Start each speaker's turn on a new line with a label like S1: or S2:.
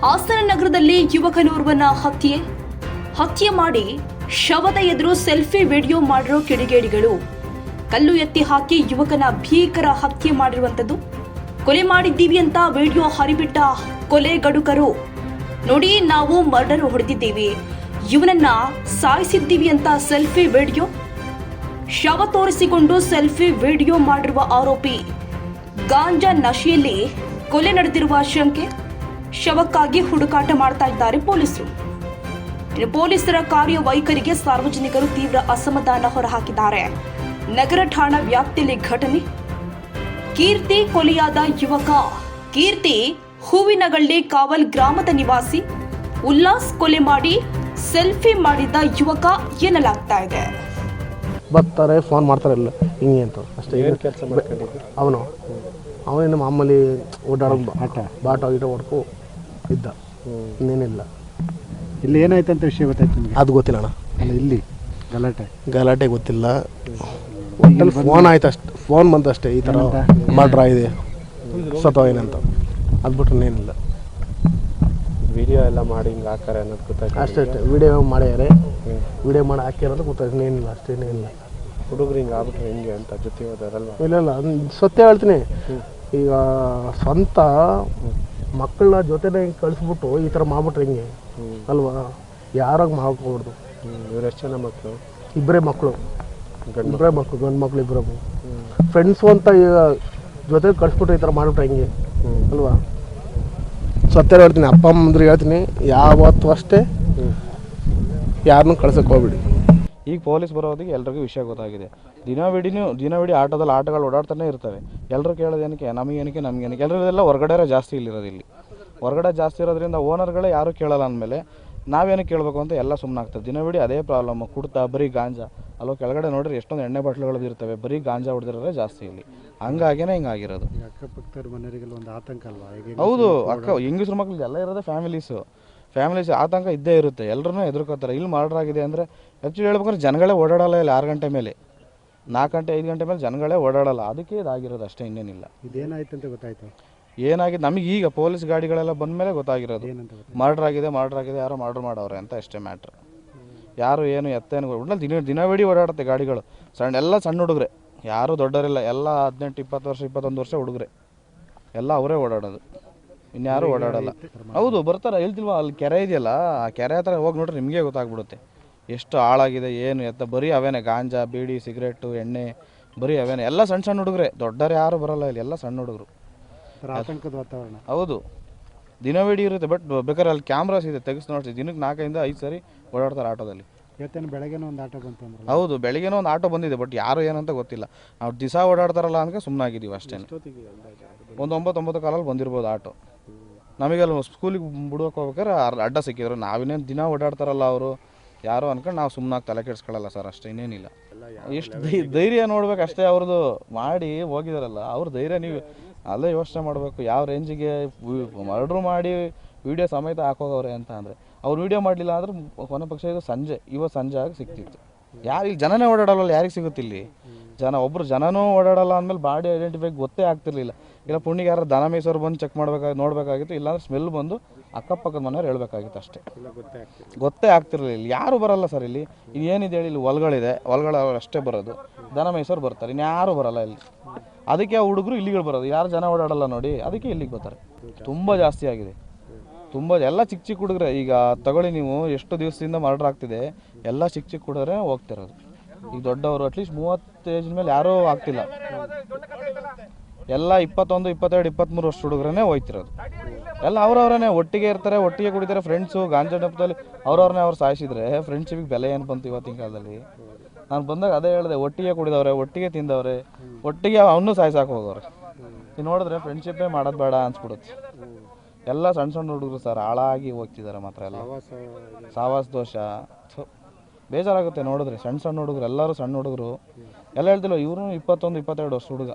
S1: ಹಾಸನ ನಗರದಲ್ಲಿ ಯುವಕನೋರ್ವನ ಹತ್ಯೆ ಮಾಡಿ ಶವದ ಎದುರು ಸೆಲ್ಫಿ ವಿಡಿಯೋ ಮಾಡಿರೋ ಕಿಡಿಗೇಡಿಗಳು ಕಲ್ಲು ಎತ್ತಿ ಹಾಕಿ ಯುವಕನ ಭೀಕರ ಹತ್ಯೆ ಮಾಡಿರುವಂತದ್ದು. ಕೊಲೆ ಮಾಡಿದ್ದೀವಿ ಅಂತ ವಿಡಿಯೋ ಹರಿಬಿಟ್ಟ ಕೊಲೆಗಡುಕರು ನೋಡಿ ನಾವು ಮರ್ಡರ್ ಹೊಡೆದಿದ್ದೀವಿ, ಇವನನ್ನ ಸಾಯಿಸಿದ್ದೀವಿ ಅಂತ ಸೆಲ್ಫಿ ವಿಡಿಯೋ, ಶವ ತೋರಿಸಿಕೊಂಡು ಸೆಲ್ಫಿ ವಿಡಿಯೋ ಮಾಡಿರುವ ಆರೋಪಿ ಗಾಂಜಾ ನಶೆಯಲ್ಲಿ ಕೊಲೆ ನಡೆದಿರುವ ಶಂಕೆ. ಶವಕ್ಕಾಗಿ ಹುಡುಕಾಟ ಮಾಡ್ತಾ ಇದ್ದಾರೆ ಪೊಲೀಸರು. ಇನ್ನು ಪೊಲೀಸರ ಕಾರ್ಯವೈಖರಿಗೆ ಸಾರ್ವಜನಿಕರು ತೀವ್ರ ಅಸಮಾಧಾನ ಹೊರಹಾಕಿದ್ದಾರೆ. ನಗರ ಠಾಣಾ ವ್ಯಾಪ್ತಿಯಲ್ಲಿ ಘಟನೆ. ಕೀರ್ತಿ ಕೊಲೆಯಾದ ಯುವಕ ಕೀರ್ತಿ ಹೂವಿನಗಳ್ಳಿ ಕಾವಲ್ ಗ್ರಾಮದ ನಿವಾಸಿ ಉಲ್ಲಾಸ್ ಕೊಲೆ ಮಾಡಿ ಸೆಲ್ಫಿ ಮಾಡಿದ್ದ ಯುವಕ ಎನ್ನಲಾಗ್ತಾ ಇದೆ.
S2: ಬರ್ತಾರೆ, ಫೋನ್ ಮಾಡ್ತಾರೆ, ಇಲ್ಲ ಹಿಂಗೆ ಅಂತ ಅಷ್ಟೇ. ಕೆಲಸ ಮಾಡ್ಕೊಂಡಿದ್ದು ಅವನೇನು ಮಾಮೂಲಿ ಓಡಾಡೋದು ಬಾಟ ಗೀಟ ಹೊಡ್ಕೊ ಇದ್ದ, ಇನ್ನೇನಿಲ್ಲ.
S3: ಇಲ್ಲಿ ಏನಾಯ್ತು ಅಂತ ವಿಷಯ ಗೊತ್ತಾಯ್ತು ನಿಮಗೆ?
S2: ಅದು ಗೊತ್ತಿಲ್ಲ ಅಣ್ಣ.
S3: ಅಲ್ಲ, ಇಲ್ಲಿ
S2: ಗಲಾಟೆ ಗೊತ್ತಿಲ್ಲ. ಒಟ್ಟಲ್ಲಿ ಫೋನ್ ಆಯ್ತು ಅಷ್ಟೆ, ಫೋನ್ ಬಂತು ಅಷ್ಟೇ, ಈ ಥರ ಮರ್ಡ್ರ್ ಆಗಿದೆ ಸತ್ತೋಯ್ನಂತ. ಅದು ಬಿಟ್ರೆ ಏನಿಲ್ಲ.
S4: ವಿಡಿಯೋ ಎಲ್ಲ ಮಾಡಿ ಹಿಂಗೆ ಹಾಕ್ತಾರೆ ಅನ್ನೋದು ಗೊತ್ತಾಯ್ತು
S2: ಅಷ್ಟೇ. ವಿಡಿಯೋ ಮಾಡ್ಯಾರೆ, ವಿಡಿಯೋ ಮಾಡಿ ಹಾಕಿರೋದು ಗೊತ್ತಾಯ್ತು, ಏನಿಲ್ಲ ಅಷ್ಟೇನೇನಿಲ್ಲ.
S4: ಹುಡುಗರು ಹಿಂಗೆ ಆಗ್ಬಿಟ್ರೆ ಹೆಂಗೆ ಅಂತ ಜೊತೆ ಹೋದಾರಲ್ವ?
S2: ಇಲ್ಲ ಸತ್ಯ ಹೇಳ್ತೀನಿ. ಈಗ ಸ್ವಂತ ಮಕ್ಕಳನ್ನ ಜೊತೆನೇ ಹಿಂಗೆ ಕಳಿಸ್ಬಿಟ್ಟು ಈ ಥರ ಮಾಡ್ಬಿಟ್ರೆ ಹೆಂಗೆ ಅಲ್ವಾ? ಯಾರಾಗ ಮಾಡ್ಕೊಬಾರ್ದು.
S4: ಇವ್ರು ಎಷ್ಟು ಜನ ಮಕ್ಕಳು?
S2: ಇಬ್ಬರೇ ಮಕ್ಕಳು, ಗಂಡು ಮಕ್ಕಳು ಇಬ್ಬರು ಫ್ರೆಂಡ್ಸು ಅಂತ ಈಗ ಜೊತೆ ಕಳಿಸ್ಬಿಟ್ಟು ಈ ಥರ ಮಾಡಿಬಿಟ್ರೆ ಹೆಂಗೆ ಅಲ್ವಾ? ಸತ್ಯ ಹೇಳ್ತೀನಿ, ಅಪ್ಪ ಅಮ್ಮಂದ್ರಿಗೆ ಹೇಳ್ತೀನಿ, ಯಾವತ್ತೂ ಅಷ್ಟೇ ಯಾರನ್ನೂ ಕಳ್ಸೋಕೆ ಹೋಗ್ಬಿಡಿ.
S5: ಈಗ ಪೊಲೀಸ್ ಬರೋದಿಗೆ ಎಲ್ರಿಗೂ ವಿಷಯ ಗೊತ್ತಾಗಿದೆ. ದಿನವಿಡೀ ಆಟೋದಲ್ಲಿ ಆಟಗಳು ಓಡಾಡ್ತಾನೆ ಇರ್ತವೆ. ಎಲ್ಲರೂ ಕೇಳೋದೇನಕ್ಕೆ, ನಮಗೇನಕ್ಕೆ ಎಲ್ಲರದೆಲ್ಲ ಹೊರಗಡೆ ಜಾಸ್ತಿ ಇಲ್ಲಿರೋದು. ಇಲ್ಲಿ ಹೊರಗಡೆ ಜಾಸ್ತಿ ಇರೋದ್ರಿಂದ ಓನರ್ಗಳೇ ಯಾರೂ ಕೇಳಲ್ಲ ಅಂದಮೇಲೆ ನಾವೇನಕ್ಕೆ ಕೇಳಬೇಕು ಅಂತ ಎಲ್ಲ ಸುಮ್ಮನಾಗ್ತದೆ. ದಿನವಿಡೀ ಅದೇ ಪ್ರಾಬ್ಲಮ್, ಕುಡ್ತಾ ಬರೀ ಗಾಂಜಾ. ಅಲ್ಲೋ ಕೆಳಗಡೆ ನೋಡ್ರಿ ಎಷ್ಟೊಂದು ಎಣ್ಣೆ ಬಾಟ್ಲುಗಳು ಇರ್ತವೆ, ಬರೀ ಗಾಂಜಾ ಹೊಡೆದಿರೋದೇ ಜಾಸ್ತಿ ಇಲ್ಲಿ. ಹಂಗಾಗೇನೆ ಹಿಂಗಾಗಿರೋದು.
S3: ಅಕ್ಕಪಕ್ಕದ ಮನೆಯವರಿಗೆಲ್ಲ ಒಂದು ಆತಂಕ ಅಲ್ವಾ?
S5: ಹೌದು, ಹೆಂಗಸ್ರ ಮಕ್ಳು ಎಲ್ಲ ಇರೋದೇ ಫ್ಯಾಮಿಲೀಸ್ ಆತಂಕ ಇದ್ದೇ ಇರುತ್ತೆ. ಎಲ್ಲರೂ ಹೆದರ್ಕೋತಾರೆ. ಇಲ್ಲಿ ಮರ್ಡರ್ ಆಗಿದೆ ಅಂದರೆ ಆ್ಯಕ್ಚುಲಿ ಹೇಳ್ಬೇಕಂದ್ರೆ ಜನಗಳೇ ಓಡಾಡಲ್ಲ. ಇಲ್ಲಿ 6 ಗಂಟೆ ಮೇಲೆ, 4 ಗಂಟೆ 5 ಗಂಟೆ ಮೇಲೆ ಜನಗಳೇ ಓಡಾಡಲ್ಲ. ಅದಕ್ಕೆ ಇದಾಗಿರೋದು ಅಷ್ಟೇ, ಇನ್ನೇನಿಲ್ಲ.
S3: ಇದೇನಾಯ್ತು ಅಂತ ಗೊತ್ತಾಯ್ತು?
S5: ಏನಾಗಿದೆ ನಮಗೆ ಈಗ ಪೊಲೀಸ್ ಗಾಡಿಗಳೆಲ್ಲ ಬಂದ ಮೇಲೆ ಗೊತ್ತಾಗಿರೋದು. ಮರ್ಡರ್ ಆಗಿದೆ, ಯಾರೋ ಮರ್ಡರ್ ಮಾಡವ್ರೆ ಅಂತ ಅಷ್ಟೇ ಮ್ಯಾಟ್ರ್. ಯಾರು ಏನು ಎತ್ತೇನು ಒಟ್ಟಿನಲ್ಲಿ ದಿನವಿಡೀ ಓಡಾಡುತ್ತೆ ಗಾಡಿಗಳು. ಎಲ್ಲ ಸಣ್ಣ ಹುಡುಗ್ರೆ, ಯಾರೂ ದೊಡ್ಡವರಿಲ್ಲ. ಎಲ್ಲ 18, 20 ವರ್ಷ 21 ವರ್ಷ ಹುಡುಗ್ರೆ ಎಲ್ಲ ಅವರೇ ಓಡಾಡೋದು, ಇನ್ಯಾರೂ ಓಡಾಡಲ್ಲ. ಹೌದು, ಬರ್ತಾರೆ. ಹೇಳ್ತಿಲ್ವ, ಅಲ್ಲಿ ಕೆರೆ ಇದೆಯಲ್ಲ, ಆ ಕೆರೆ ಹತ್ರ ಹೋಗಿ ನೋಡ್ರಿ ನಿಮಗೆ ಗೊತ್ತಾಗ್ಬಿಡುತ್ತೆ ಎಷ್ಟು ಹಾಳಾಗಿದೆ ಏನು ಎತ್ತ. ಬರೀ ಅವೇನೆ ಗಾಂಜಾ, ಬೀಡಿ, ಸಿಗರೇಟು, ಎಣ್ಣೆ, ಬರೀ ಅವೇನೆ. ಎಲ್ಲ ಸಣ್ಣ ಹುಡುಗ್ರೆ, ದೊಡ್ಡರು ಯಾರು ಬರಲ್ಲ ಇಲ್ಲಿ, ಎಲ್ಲ ಸಣ್ಣ ಹುಡುಗರು.
S3: ಆತಂಕದ ವಾತಾವರಣ.
S5: ಹೌದು, ದಿನವಿಡೀ ಇರುತ್ತೆ. ಬಟ್ ಬೇಕಾದ್ರೆ ಅಲ್ಲಿ ಕ್ಯಾಮ್ರಾಸ್ ಇದೆ, ತೆಗೆಸಿ ನೋಡ್ತೀವಿ. ದಿನಕ್ಕೆ 4 5 ಸರಿ ಓಡಾಡ್ತಾರೆ ಆಟೋದಲ್ಲಿ.
S3: ಇವತ್ತೇನು ಬೆಳಗ್ಗೆನೂ ಒಂದು ಆಟೋ ಬಂತು ಅಂದ್ರೆ?
S5: ಹೌದು, ಬೆಳಿಗ್ಗೆನೂ ಒಂದು ಆಟೋ ಬಂದಿದೆ. ಬಟ್ ಯಾರು ಏನಂತ ಗೊತ್ತಿಲ್ಲ. ನಾವು ದಿವಸ ಓಡಾಡ್ತಾರಲ್ಲ ಅಂತ ಸುಮ್ಮನಾಗಿದ್ದೀವಿ ಅಷ್ಟೇ. ಒಂದು 9 ಕಾಲಲ್ಲಿ ಬಂದಿರ್ಬೋದು ಆಟೋ. ನಮಗೆಲ್ಲ ಸ್ಕೂಲಿಗೆ ಬಿಡೋಕೆ ಹೋಗ್ಬೇಕಾದ್ರೆ ಅಡ್ಡ ಸಿಕ್ಕಿದ್ರು. ನಾವಿನ್ನೇನು ದಿನ ಓಡಾಡ್ತಾರಲ್ಲ ಅವರು ಯಾರೋ ಅನ್ಕೊಂಡು ನಾವು ಸುಮ್ಮನಾಗಿ ತಲೆ ಕೆಡಿಸ್ಕೊಳ್ಳಲ್ಲ ಸರ್, ಅಷ್ಟೇ, ಇನ್ನೇನಿಲ್ಲ. ಎಷ್ಟು ಧೈರ್ಯ ನೋಡ್ಬೇಕು ಅಷ್ಟೇ. ಅವ್ರದ್ದು ಮಾಡಿ ಹೋಗಿದಾರಲ್ಲ, ಅವ್ರ ಧೈರ್ಯ ನೀವು ಅಲ್ಲೇ ಯೋಚನೆ ಮಾಡಬೇಕು. ಯಾವ ರೇಂಜಿಗೆ ಮರ್ಡ್ರ್ ಮಾಡಿ ವೀಡಿಯೋ ಸಮೇತ ಹಾಕೋಗವ್ರೆ ಅಂತ ಅಂದರೆ. ಅವ್ರು ವೀಡಿಯೋ ಮಾಡಲಿಲ್ಲ ಅಂದ್ರೆ ಕೊನೆ ಪಕ್ಷ ಇದು ಇವತ್ತು ಸಂಜೆ ಆಗಿ ಸಿಕ್ತಿತ್ತು. ಯಾರು ಇಲ್ಲಿ ಜನನೇ ಓಡಾಡಲ್ಲ, ಯಾರಿಗೆ ಸಿಗುತ್ತೆ ಇಲ್ಲಿ ಒಬ್ಬರು ಜನನೂ ಓಡಾಡಲ್ಲ ಅಂದಮೇಲೆ ಬಾಡಿ ಐಡೆಂಟಿಫೈ ಗೊತ್ತೇ ಆಗ್ತಿರ್ಲಿಲ್ಲ. ಇಲ್ಲ ಪುಣ್ಯಗೆ ಯಾರು ದನ ಮೇಯ್ಸೋರು ಬಂದು ಚೆಕ್ ನೋಡಬೇಕಾಗಿತ್ತು. ಇಲ್ಲಾಂದ್ರೆ ಸ್ಮೆಲ್ ಬಂದು ಅಕ್ಕಪಕ್ಕದ ಮನೆಯವ್ರು ಹೇಳ್ಬೇಕಾಗಿತ್ತು ಅಷ್ಟೇ. ಗೊತ್ತೇ ಆಗ್ತಿರ್ಲಿಲ್ಲ. ಯಾರು ಬರಲ್ಲ ಸರ್ ಇಲ್ಲಿ. ಏನಿದೆ ಹೇಳಿ, ಇಲ್ಲಿ ಹೊಲಗಳಿದೆ, ಅಷ್ಟೇ ಬರೋದು. ದನ ಮೇಯ್ಸೋರು ಬರ್ತಾರೆ, ಇನ್ಯಾರು ಬರಲ್ಲ ಇಲ್ಲಿ. ಅದಕ್ಕೆ ಆ ಹುಡುಗರು ಇಲ್ಲಿಗಳು ಬರೋದು. ಯಾರು ಜನ ಓಡಾಡಲ್ಲ ನೋಡಿ, ಅದಕ್ಕೆ ಇಲ್ಲಿಗೆ ಬರ್ತಾರೆ. ತುಂಬ ಜಾಸ್ತಿ ಆಗಿದೆ, ಎಲ್ಲ ಚಿಕ್ಕ ಹುಡುಗ್ರೆ. ಈಗ ತಗೊಳ್ಳಿ ನೀವು, ಎಷ್ಟು ದಿವಸದಿಂದ ಮರ್ಡರ್ ಆಗ್ತಿದೆ, ಎಲ್ಲ ಚಿಕ್ಕ ಹುಡುಗರೇ ಹೋಗ್ತಿರೋದು. ಈಗ ದೊಡ್ಡವರು ಅಟ್ಲೀಸ್ಟ್ 30 ಏಜಿನ ಮೇಲೆ ಯಾರೂ ಆಗ್ತಿಲ್ಲ. ಎಲ್ಲ 21, 22, 23 ವರ್ಷ ಹುಡುಗರೇ ಹೋಗ್ತಿರೋದು. ಎಲ್ಲ ಅವ್ರವ್ರೇ ಒಟ್ಟಿಗೆ ಇರ್ತಾರೆ, ಒಟ್ಟಿಗೆ ಕುಡಿತಾರೆ. ಫ್ರೆಂಡ್ಸು ಗಾಂಜಾ ಡಬ್ಬದಲ್ಲಿ ಅವ್ರವ್ರನ್ನೇ ಅವ್ರು ಸಾಯಿಸಿದ್ರೆ ಫ್ರೆಂಡ್ಶಿಪ್ಗೆ ಬೆಲೆ ಏನು ಬಂತು ಇವತ್ತಿನ ಕಾಲದಲ್ಲಿ? ನಾನು ಬಂದಾಗ ಅದೇ ಹೇಳಿದೆ, ಒಟ್ಟಿಗೆ ಕುಡಿದವ್ರೆ, ಒಟ್ಟಿಗೆ ತಿಂದವ್ರೆ, ಒಟ್ಟಿಗೆ ಅವನ್ನೂ ಸಾಯಿಸಾಕ ಹೋಗವ್ರೆ. ನೀವು ನೋಡಿದ್ರೆ ಫ್ರೆಂಡ್ಶಿಪ್ಪೇ ಮಾಡೋದು ಬೇಡ ಅನ್ಸ್ಬಿಡುತ್ತೆ. ಎಲ್ಲ ಸಣ್ಣ ಹುಡುಗರು ಸರ್, ಹಾಳಾಗಿ ಹೋಗ್ತಿದ್ದಾರೆ ಮಾತ್ರ. ಎಲ್ಲ ಸಾವಾಸ ದೋಷ, ಬೇಜಾರಾಗುತ್ತೆ ನೋಡಿದ್ರೆ. ಸಣ್ಣ ಹುಡುಗರು, ಎಲ್ಲರೂ ಸಣ್ಣ ಹುಡುಗರು. ಎಲ್ಲ ಹೇಳ್ತಿಲ್ಲ, ಇವರು 21, 22 ವರ್ಷ ಹುಡುಗ.